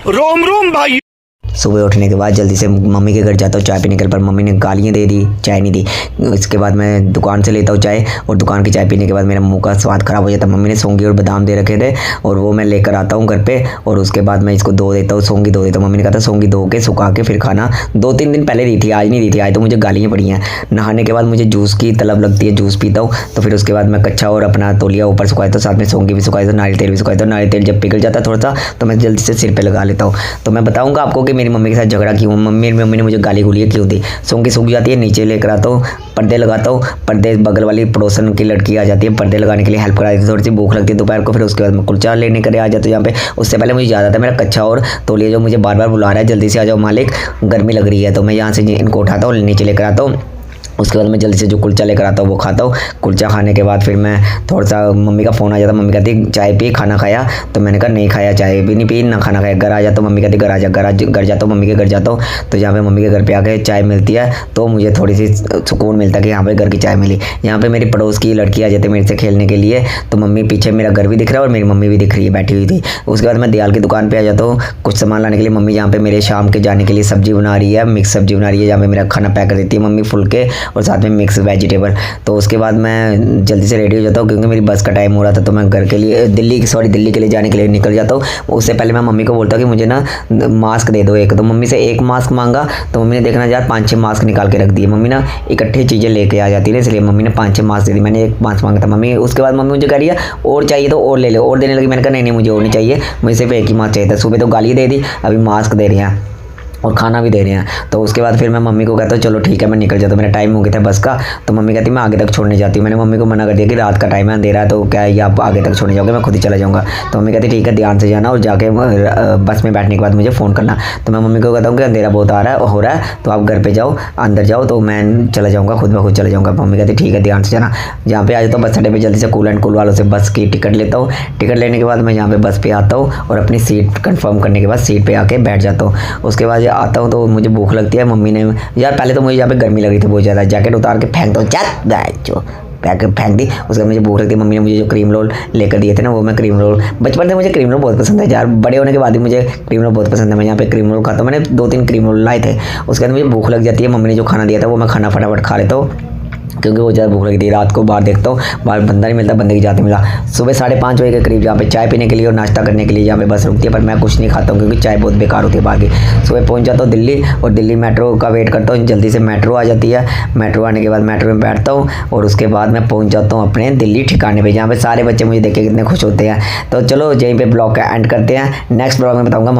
रोम रोम भाई। सुबह उठने के बाद जल्दी से मम्मी के घर जाता हूँ चाय पीने के लिए, पर मम्मी ने गालियाँ दे दी, चाय नहीं दी। इसके बाद मैं दुकान से लेता हूँ चाय, और दुकान की चाय पीने के बाद मेरा मुंह का स्वाद खराब हो जाता है। मम्मी ने सौंगी और बादाम दे रखे थे, और वो मैं लेकर आता हूँ घर पे, और उसके बाद मैं इसको धो देता हूँ, सौंगी धो देता हूँ। मम्मी ने कहा था सौंगी धो के सुखा के फिर खाना। 2-3 दिन पहले दी थी, आज नहीं दी थी। आज तो मुझे गालियाँ पड़ी हैं। नहाने के बाद मुझे जूस की तलब लगती है, जूस पीता हूँ। तो फिर उसके बाद मैं कच्चा और अपना तौलिया ऊपर सुखाया, तो साथ में सौंगी भी सुखाई, तो नारियल तेल भी सुखाया। तो नारियल तेल जब पिघल जाता है थोड़ा सा, तो मैं जल्दी से सिर पे लगा लेता हूँ। तो मैं बताऊँगा आपको कि मेरी मम्मी के साथ झगड़ा क्यों, मेरी मम्मी ने मुझे गाली गुलियाँ क्यों दी। सौंगी सूख जाती है, नीचे लेकर आता हूँ, पर्दे लगाता हूँ। पर्दे बगल वाली पड़ोसन की लड़की आ जाती है, पर्दे लगाने के लिए हेल्प करा देती है। थोड़ी सी भूख लगती है दोपहर को, फिर उसके बाद मैं कुलचा लेने के लिए आ जाता हूँ यहाँ पे। उससे पहले मुझे याद आता है मेरा कच्चा और तौलिया जो मुझे बार बार बुला रहा है, जल्दी से आ जाओ मालिक, गर्मी लग रही है। तो मैं यहाँ से इनको उठाता हूँ, नीचे लेकर आता हूँ। उसके बाद मैं जल्दी से जो कुलचा लेकर आता हूँ वो खाता हूँ। कुलचा खाने के बाद फिर मैं थोड़ा सा, मम्मी का फ़ोन आ जाता, मम्मी कहती चाय पी, खाना खाया। तो मैंने कहा नहीं खाया, चाय भी नहीं पी ना खाना खाया। घर आ जाता हूँ, मम्मी कहती घर आ जा, घर जाता हूँ, मम्मी के घर जाता हूँ। तो जहाँ पे मम्मी के घर पे आके चाय मिलती है, तो मुझे थोड़ी सी सुकून मिलता है कि यहाँ पे घर की चाय मिली। यहाँ पे मेरी पड़ोस की लड़की आ जाती है मेरे से खेलने के लिए। तो मम्मी पीछे मेरा घर भी दिख रहा है और मेरी मम्मी भी दिख रही है, बैठी हुई थी। उसके बाद मैं दयाल की दुकान पर आ जाता हूँ कुछ सामान लाने के लिए। मम्मी यहाँ पे मेरे शाम के जाने के लिए सब्जी बना रही है, मिक्स सब्जी बना रही है, जहाँ पे मेरा खाना पैक कर देती है मम्मी, फुलके और साथ में मिक्स वेजिटेबल। तो उसके बाद मैं जल्दी से रेडी हो जाता हूँ, क्योंकि मेरी बस का टाइम हो रहा था। तो मैं घर के लिए दिल्ली के लिए जाने के लिए निकल जाता हूँ। उससे पहले मैं मम्मी को बोलता हूँ कि मुझे ना मास्क दे दो एक। तो मम्मी से एक मास्क मांगा, तो मम्मी ने देखना यार 5-6 मास्क निकाल के रख दिए। मम्मी ना इकट्ठी चीज़ें लेके आ जाती है, इसलिए मम्मी ने 5-6 मास्क दे दी। मैंने एक मास्क मांगा था मम्मी। उसके बाद मम्मी मुझे कह रही है और चाहिए तो और ले लो, और देने लगी। मैंने कहा नहीं मुझे और नहीं चाहिए, मुझे सिर्फ एक ही मास्क चाहिए था। सुबह तो गाली दे दी, अभी मास्क दे रही हैं और खाना भी दे रहे हैं। तो उसके बाद फिर मैं मम्मी को कहता हूँ चलो ठीक है मैं निकल जाता हूँ, मेरा टाइम हो गया था बस का। तो मम्मी कहती मैं आगे तक छोड़ने जाती हूँ। मैंने मम्मी को मना कर दिया कि रात का टाइम है, अंधेरा है, तो क्या है ये आप आगे तक छोड़ने जाओगे, मैं खुद ही चला जाऊँगा। तो मम्मी कहती ठीक है ध्यान से जाना, और जाके बस में बैठने के बाद मुझे फ़ोन करना। तो मैं मम्मी को कहता हूँ कि अंधेरा बहुत हो रहा है, तो आप घर पर जाओ, अंदर जाओ, तो मैं चला जाऊँगा, खुद ब खुद चला जाऊँगा। मम्मी कहती ठीक है ध्यान से जाना। जहाँ पे आ जाता हूँ बस अड्डे पर, जल्दी से कूल एंड कूल वालों से बस की टिकट लेता हूँ। टिकट लेने के बाद मैं यहाँ पे बस पे आता हूँ, और अपनी सीट कंफर्म करने के बाद सीट पे आके बैठ जाता हूँ। उसके बाद आता हूँ तो मुझे भूख लगती है। मम्मी ने यार पहले तो मुझे यहाँ पे गर्मी लग रही थी बहुत ज़्यादा, जैकेट उतार के फेंक दो, जो फेंक दी। उसके बाद मुझे भूख लगती है। मम्मी ने मुझे जो क्रीम रोल लेकर दिए थे ना, वो मैं क्रीम रोल, बचपन से मुझे क्रीम रोल बहुत पसंद है यार, बड़े होने के बाद भी मुझे क्रीम रोल बहुत पसंद है। मैं यहाँ पे क्रीम रोल खाता हूँ, मैंने 2-3 क्रीम रोल लाए थे। उसके बाद मुझे भूख लग जाती है, मम्मी ने जो खाना दिया था वो मैं खाना फटाफट खा लेता हूँ, क्योंकि वो ज़्यादा भूख लगी थी। रात को बाहर देखता हूँ, बाहर बंदा नहीं मिलता, बंदे की जाते मिला। सुबह 5:30 बजे के करीब जहाँ पे चाय पीने के लिए और नाश्ता करने के लिए जहाँ पे बस रुकती है, पर मैं कुछ नहीं खाता हूँ क्योंकि चाय बहुत बेकार होती है बाहर की। सुबह पहुँच जाता हूँ दिल्ली, और दिल्ली मेट्रो का वेट करता हूँ, जल्दी से मेट्रो आ जाती है। मेट्रो आने के बाद मेट्रो में बैठता हूँ, और उसके बाद मैं पहुँच जाता हूँ अपने दिल्ली ठिकाने पर, जहाँ पे सारे बच्चे मुझे देख के कितने खुश होते हैं। तो चलो यहीं पर ब्लॉग का एंड करते हैं। नेक्स्ट ब्लॉग में बताऊँगा